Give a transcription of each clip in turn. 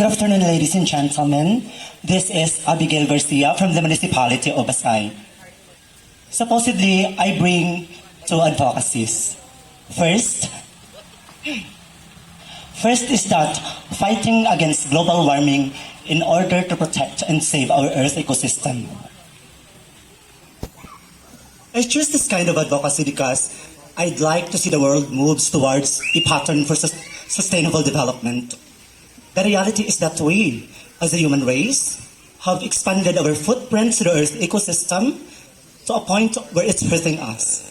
Good afternoon, ladies and gentlemen. This is Abbi Garcia from the municipality of Pasay. Supposedly, I bring two advocacies. First is that fighting against global warming in order to protect and save our Earth ecosystem. I choose this kind of advocacy because I'd like to see the world moves towards a pattern for sustainable development. The reality is that we, as a human race, have expanded our footprint to the Earth ecosystem to a point where it's hurting us.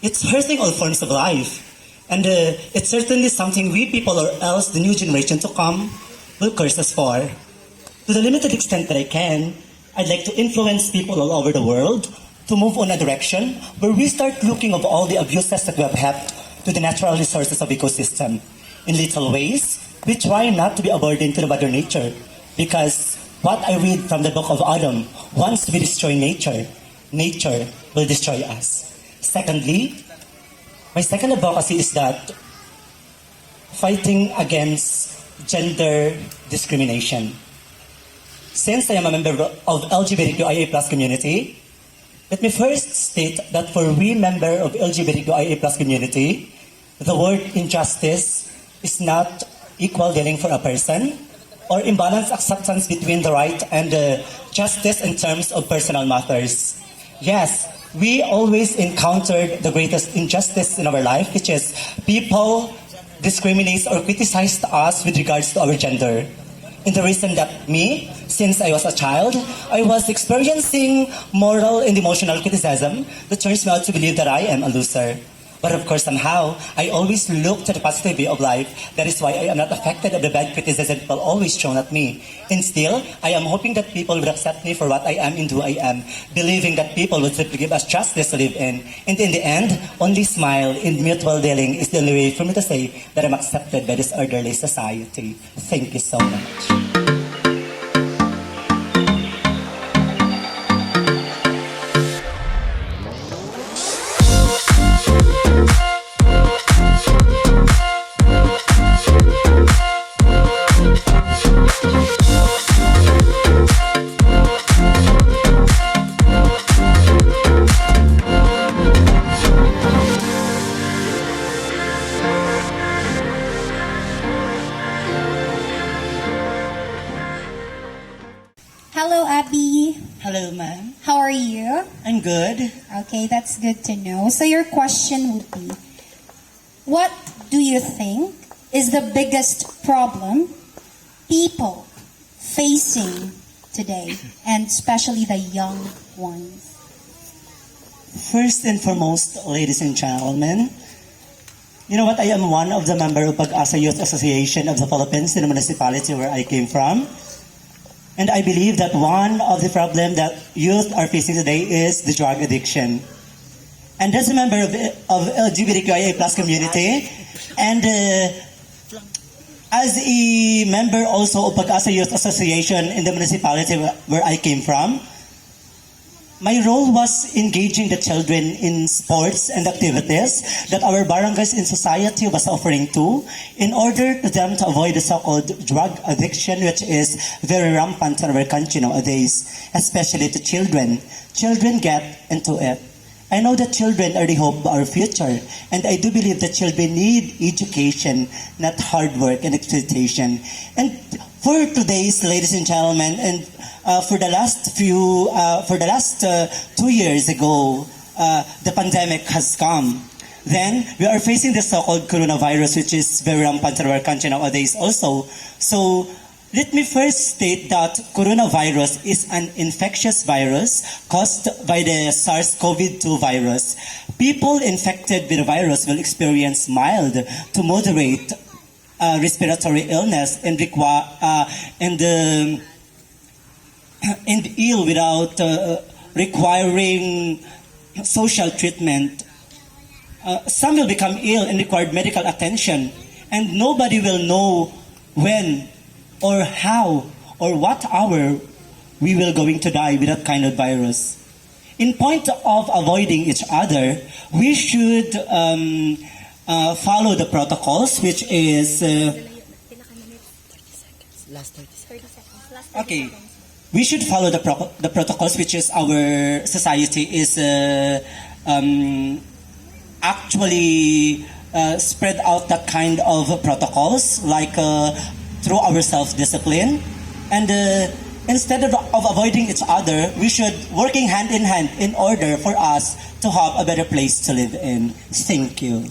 It's hurting all forms of life. And it's certainly something we people or else the new generation to come will curse us for. To the limited extent that I can, I'd like to influence people all over the world to move on a direction where we start looking of all the abuses that we have had to the natural resources of ecosystem. In little ways, we try not to be a burden to the Mother Nature, because what I read from the book of Adam, once we destroy nature, nature will destroy us. Secondly, my second advocacy is that fighting against gender discrimination. Since I am a member of LGBTQIA+ community, let me first state that for we member of LGBTQIA+ community, the word injustice is not equal dealing for a person or imbalanced acceptance between the right and the justice in terms of personal matters. Yes, we always encountered the greatest injustice in our life, which is people discriminate or criticize us with regards to our gender. In the reason that me, since I was a child, I was experiencing moral and emotional criticism that turns me out to believe that I am a loser. But of course, somehow, I always look to the positive way of life. That is why I am not affected of the bad criticism people always shown at me. And still, I am hoping that people will accept me for what I am and who I am, believing that people will simply give us justice to live in. And in the end, only smile and mutual dealing is the only way for me to say that I'm accepted by this orderly society. Thank you so much. Hello, Abby. Hello, ma'am. How are you? I'm good. Okay, that's good to know. So your question would be, what do you think is the biggest problem people facing today, and especially the young ones? First and foremost, ladies and gentlemen, you know what? I am one of the member of Pag-asa Youth Association of the Philippines in the municipality where I came from. And I believe that one of the problems that youth are facing today is the drug addiction. And as a member of LGBTQIA+ community, and as a member also of Pag-asa Youth Association in the municipality where I came from, my role was engaging the children in sports and activities that our barangays in society was offering to, in order to them to avoid the so-called drug addiction, which is very rampant in our country nowadays, especially to children. Children get into it. I know that children are the hope of our future, and I do believe that children need education, not hard work and exploitation. And for today's, ladies and gentlemen, and for the last 2 years ago, the pandemic has come. Then we are facing the so-called coronavirus, which is very rampant in our country nowadays also. So let me first state that coronavirus is an infectious virus caused by the SARS-CoV-2 virus. People infected with the virus will experience mild to moderate respiratory illness and ill without requiring social treatment. Some will become ill and require medical attention, and nobody will know when or how or what hour we will going to die with that kind of virus. In point of avoiding each other, we should follow the protocols, which is Last 30 seconds. 30 seconds. Last 30 Okay. seconds. We should follow the protocols, which is our society is actually spread out that kind of protocols, like through our self-discipline. And instead of avoiding each other, we should working hand in hand in order for us to have a better place to live in. Thank you.